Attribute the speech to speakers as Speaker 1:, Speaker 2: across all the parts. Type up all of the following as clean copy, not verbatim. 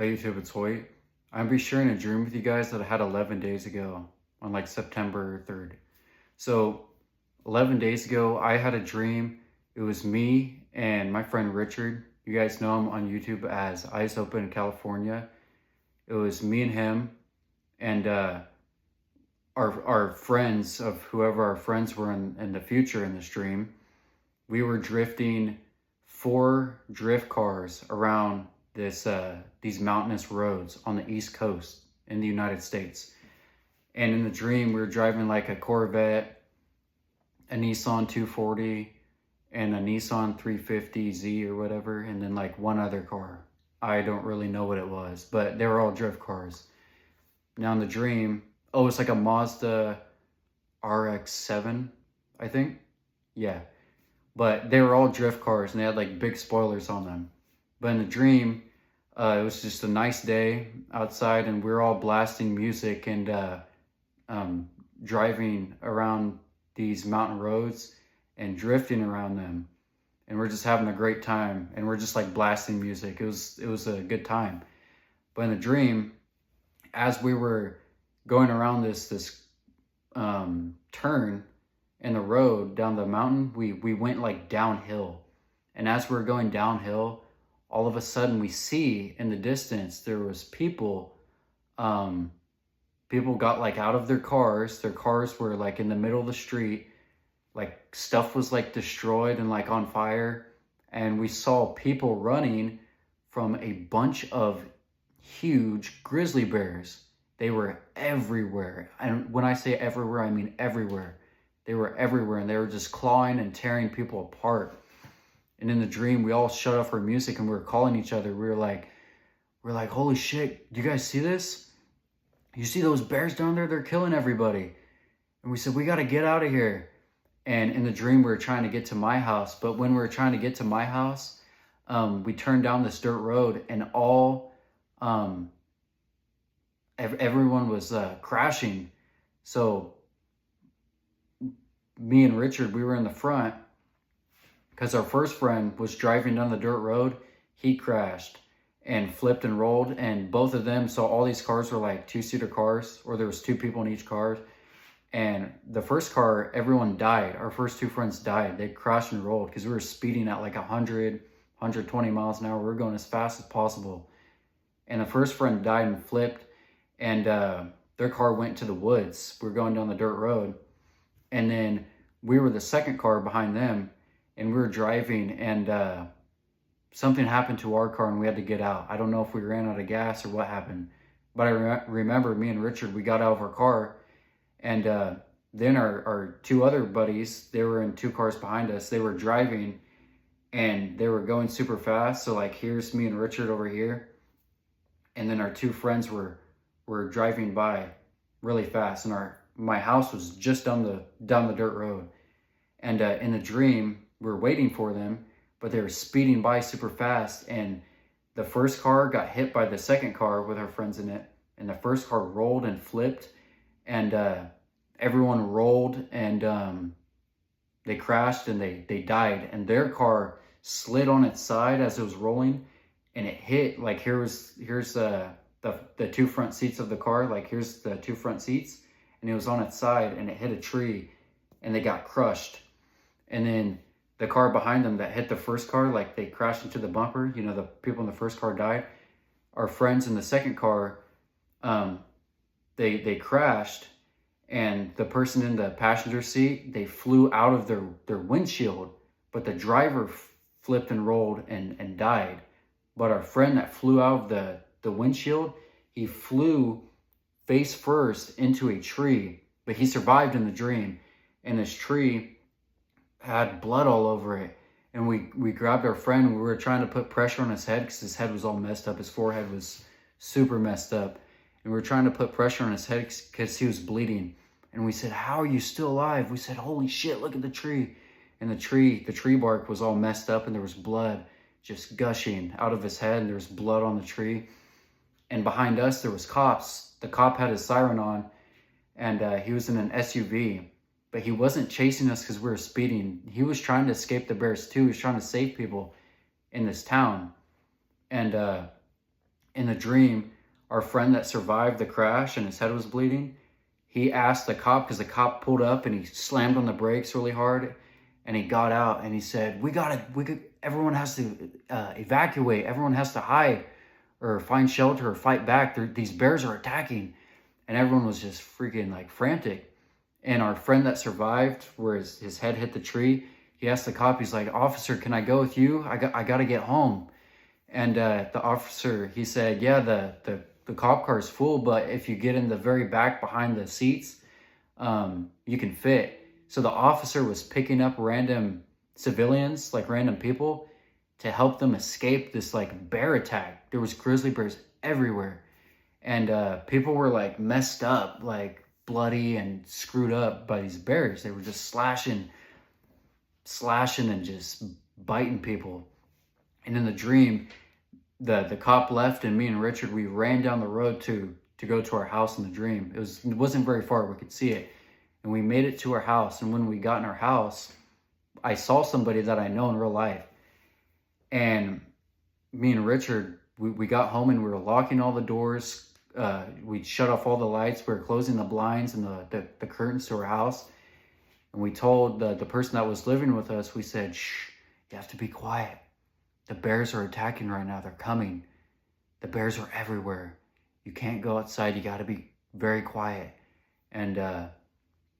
Speaker 1: Hey YouTube, it's Hoyt. I'm be sharing a dream with you guys that I had 11 days ago on like September 3rd. So 11 days ago, I had a dream. It was me and my friend Richard. You guys know him on YouTube as Eyes Open California. It was me and him and our friends of whoever our friends were in the future in this dream. We were drifting 4 drift cars around these mountainous roads on the East Coast in the United States. And in the dream, we were driving like a Corvette, a Nissan 240, and a Nissan 350Z or whatever, and then like one other car. I don't really know what it was, but they were all drift cars. Now in the dream, oh, it's like a Mazda RX-7, I think. Yeah. But they were all drift cars and they had like big spoilers on them. But in the dream, it was just a nice day outside and we were all blasting music and driving around these mountain roads and drifting around them. And we're just having a great time and we're just like blasting music. It was a good time. But in the dream, as we were going around this turn in the road down the mountain, we went like downhill. And as we were going downhill, all of a sudden we see in the distance there was people got like out of their cars were like in the middle of the street, like stuff was like destroyed and like on fire, and we saw people running from a bunch of huge grizzly bears. They were everywhere, and when I say everywhere, I mean everywhere. They were everywhere and they were just clawing and tearing people apart. And in the dream, we all shut off our music and we were calling each other. We were like, holy shit, do you guys see this? You see those bears down there? They're killing everybody. And we said, we got to get out of here. And in the dream, we were trying to get to my house. But when we were trying to get to my house, we turned down this dirt road and everyone was crashing. So me and Richard, we were in the front because our first friend was driving down the dirt road. He crashed and flipped and rolled, and both of them, so all these cars were like 2-seater cars, or there was 2 people in each car. And the first car, everyone died. Our first 2 friends died. They crashed and rolled because we were speeding at like 100, 120 miles an hour. We were going as fast as possible. And the first friend died and flipped, and their car went to the woods. We were going down the dirt road. And then we were the second car behind them, and we were driving, and something happened to our car and we had to get out. I don't know if we ran out of gas or what happened, but I remember me and Richard, we got out of our car, and then our 2 other buddies, they were in 2 cars behind us. They were driving and they were going super fast. So like, here's me and Richard over here, and then our 2 friends were driving by really fast, and my house was just down the dirt road. And in the dream, we were waiting for them, but they were speeding by super fast. And the first car got hit by the second car with our friends in it. And the first car rolled and flipped, and everyone rolled, and they crashed and they died. And their car slid on its side as it was rolling, and it hit, like here's the 2 front seats of the car, like here's the 2 front seats, and it was on its side and it hit a tree and they got crushed. And then the car behind them that hit the first car, like they crashed into the bumper, you know, the people in the first car died. Our friends in the second car, they crashed, and the person in the passenger seat, they flew out of their windshield, but the driver flipped and rolled and died. But our friend that flew out of the windshield, he flew face first into a tree, but he survived in the dream. And this tree had blood all over it. And we grabbed our friend and we were trying to put pressure on his head because his head was all messed up. His forehead was super messed up. And we were trying to put pressure on his head because he was bleeding. And we said, how are you still alive? We said, holy shit, look at the tree. And the tree bark was all messed up, and there was blood just gushing out of his head, and there was blood on the tree. And behind us, there was cops. The cop had his siren on, and he was in an SUV. But he wasn't chasing us because we were speeding. He was trying to escape the bears too. He was trying to save people in this town. And in the dream, our friend that survived the crash and his head was bleeding, he asked the cop, because the cop pulled up and he slammed on the brakes really hard, and he got out and he said, everyone has to evacuate, everyone has to hide or find shelter or fight back. These bears are attacking. And everyone was just freaking like frantic. And our friend that survived, where his head hit the tree, he asked the cop, he's like, "Officer, can I go with you? I got to get home." And the officer, he said, "Yeah, the cop car is full, but if you get in the very back behind the seats, you can fit." So the officer was picking up random civilians, like random people, to help them escape this like bear attack. There was grizzly bears everywhere. And people were like messed up, like bloody and screwed up by these bears. They were just slashing and just biting people. And in the dream, the cop left, and me and Richard, we ran down the road to go to our house in the dream. It wasn't very far, we could see it. And we made it to our house. And when we got in our house, I saw somebody that I know in real life. And me and Richard, we got home and we were locking all the doors. We shut off all the lights. We were closing the blinds and the curtains to our house. And we told the person that was living with us, we said, "Shh, you have to be quiet. The bears are attacking right now. They're coming. The bears are everywhere. You can't go outside. You got to be very quiet." And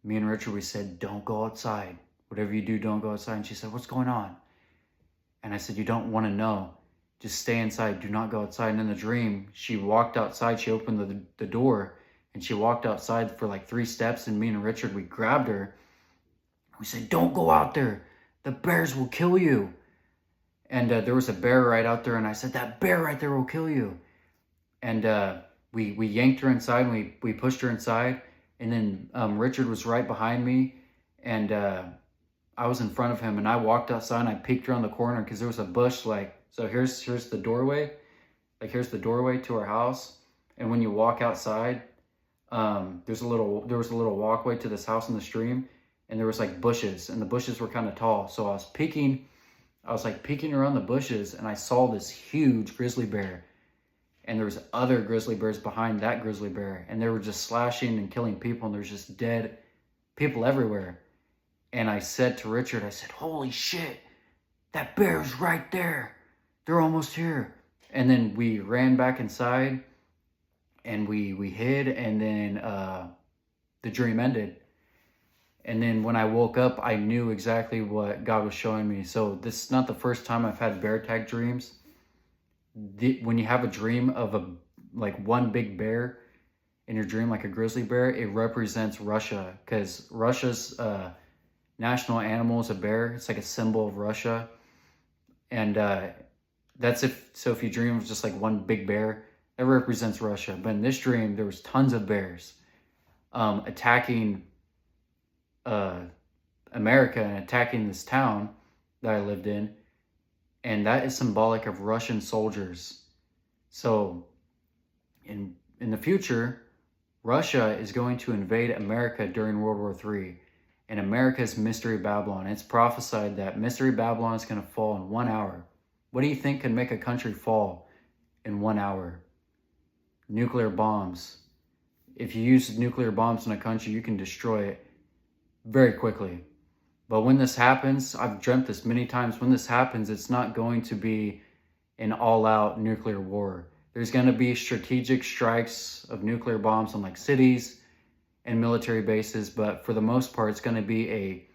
Speaker 1: me and Richard, we said, "Don't go outside. Whatever you do, don't go outside." And she said, "What's going on?" And I said, "You don't want to know. Just stay inside. Do not go outside." And in the dream, she walked outside. She opened the door and she walked outside for like 3 steps. And me and Richard, we grabbed her. We said, "Don't go out there. The bears will kill you." And there was a bear right out there. And I said, "That bear right there will kill you." And we yanked her inside and we pushed her inside. And then Richard was right behind me. And I was in front of him. And I walked outside and I peeked around the corner because there was a bush like, so here's the doorway. Like here's the doorway to our house. And when you walk outside, there was a little walkway to this house in the stream. And there was like bushes. And the bushes were kind of tall. So I was peeking around the bushes. And I saw this huge grizzly bear. And there was other grizzly bears behind that grizzly bear. And they were just slashing and killing people. And there's just dead people everywhere. And I said to Richard, I said, "Holy shit, that bear's right there. They're almost here." And then we ran back inside and we hid, and then the dream ended. And then when I woke up, I knew exactly what God was showing me. So this is not the first time I've had bear tag dreams. When you have a dream of one big bear in your dream, like a grizzly bear, it represents Russia, because Russia's national animal is a bear. It's like a symbol of Russia. And if you dream of just like one big bear, that represents Russia. But in this dream, there was tons of bears attacking America and attacking this town that I lived in. And that is symbolic of Russian soldiers. So in the future, Russia is going to invade America during World War III. And America's Mystery Babylon. It's prophesied that Mystery Babylon is going to fall in 1 hour. What do you think can make a country fall in 1 hour? Nuclear bombs. If you use nuclear bombs in a country, you can destroy it very quickly. But when this happens, I've dreamt this many times, when this happens, it's not going to be an all-out nuclear war. There's going to be strategic strikes of nuclear bombs on like cities and military bases, but for the most part, it's going to be a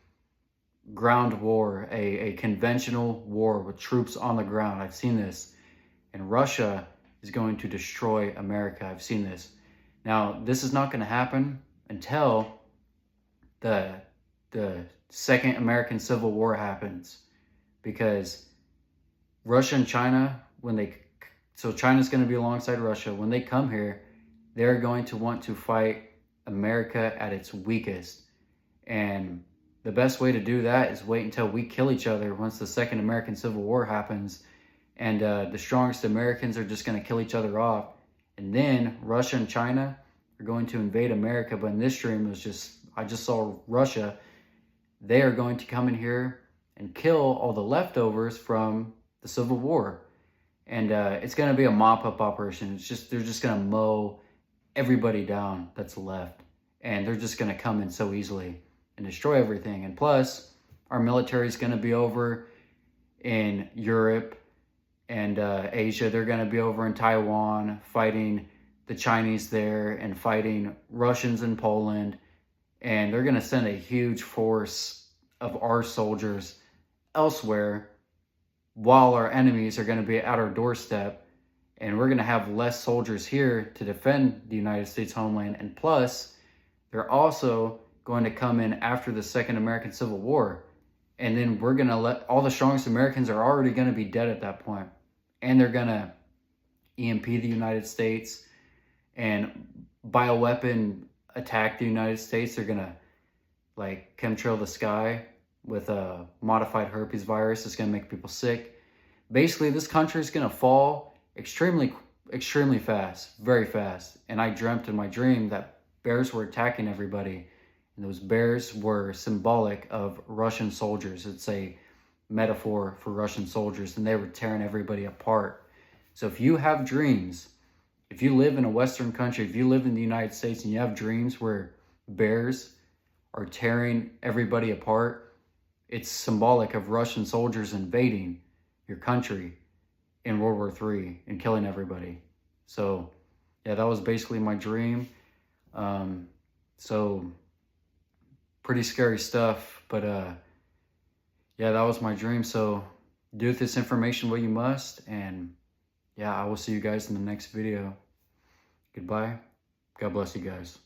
Speaker 1: ground war, a conventional war with troops on the ground. I've seen this. And Russia is going to destroy America. I've seen this. Now, this is not going to happen until the Second American Civil War happens, because Russia and China, so China's going to be alongside Russia. When they come here, they're going to want to fight America at its weakest. And the best way to do that is wait until we kill each other once the Second American Civil War happens. And the strongest Americans are just going to kill each other off. And then Russia and China are going to invade America. But in this dream, I just saw Russia. They are going to come in here and kill all the leftovers from the Civil War. And it's going to be a mop-up operation. They're just going to mow everybody down that's left. And they're just going to come in so easily and destroy everything. And plus, our military is going to be over in Europe and Asia. They're going to be over in Taiwan fighting the Chinese there and fighting Russians in Poland. And they're going to send a huge force of our soldiers elsewhere while our enemies are going to be at our doorstep. And we're going to have less soldiers here to defend the United States homeland. And plus, they're also going to come in after the Second American Civil War. And then we're going to let all the strongest Americans are already going to be dead at that point. And they're going to EMP the United States and bioweapon attack the United States. They're going to like chemtrail the sky with a modified herpes virus. It's going to make people sick. Basically, this country is going to fall extremely fast, very fast. And I dreamt in my dream that bears were attacking everybody. And those bears were symbolic of Russian soldiers. It's a metaphor for Russian soldiers, and they were tearing everybody apart. So if you have dreams, if you live in a Western country, if you live in the United States and you have dreams where bears are tearing everybody apart, it's symbolic of Russian soldiers invading your country in World War III and killing everybody. So yeah, that was basically my dream. So pretty scary stuff, but yeah, that was my dream. So do with this information what you must, and yeah, I will see you guys in the next video. Goodbye. God bless you guys.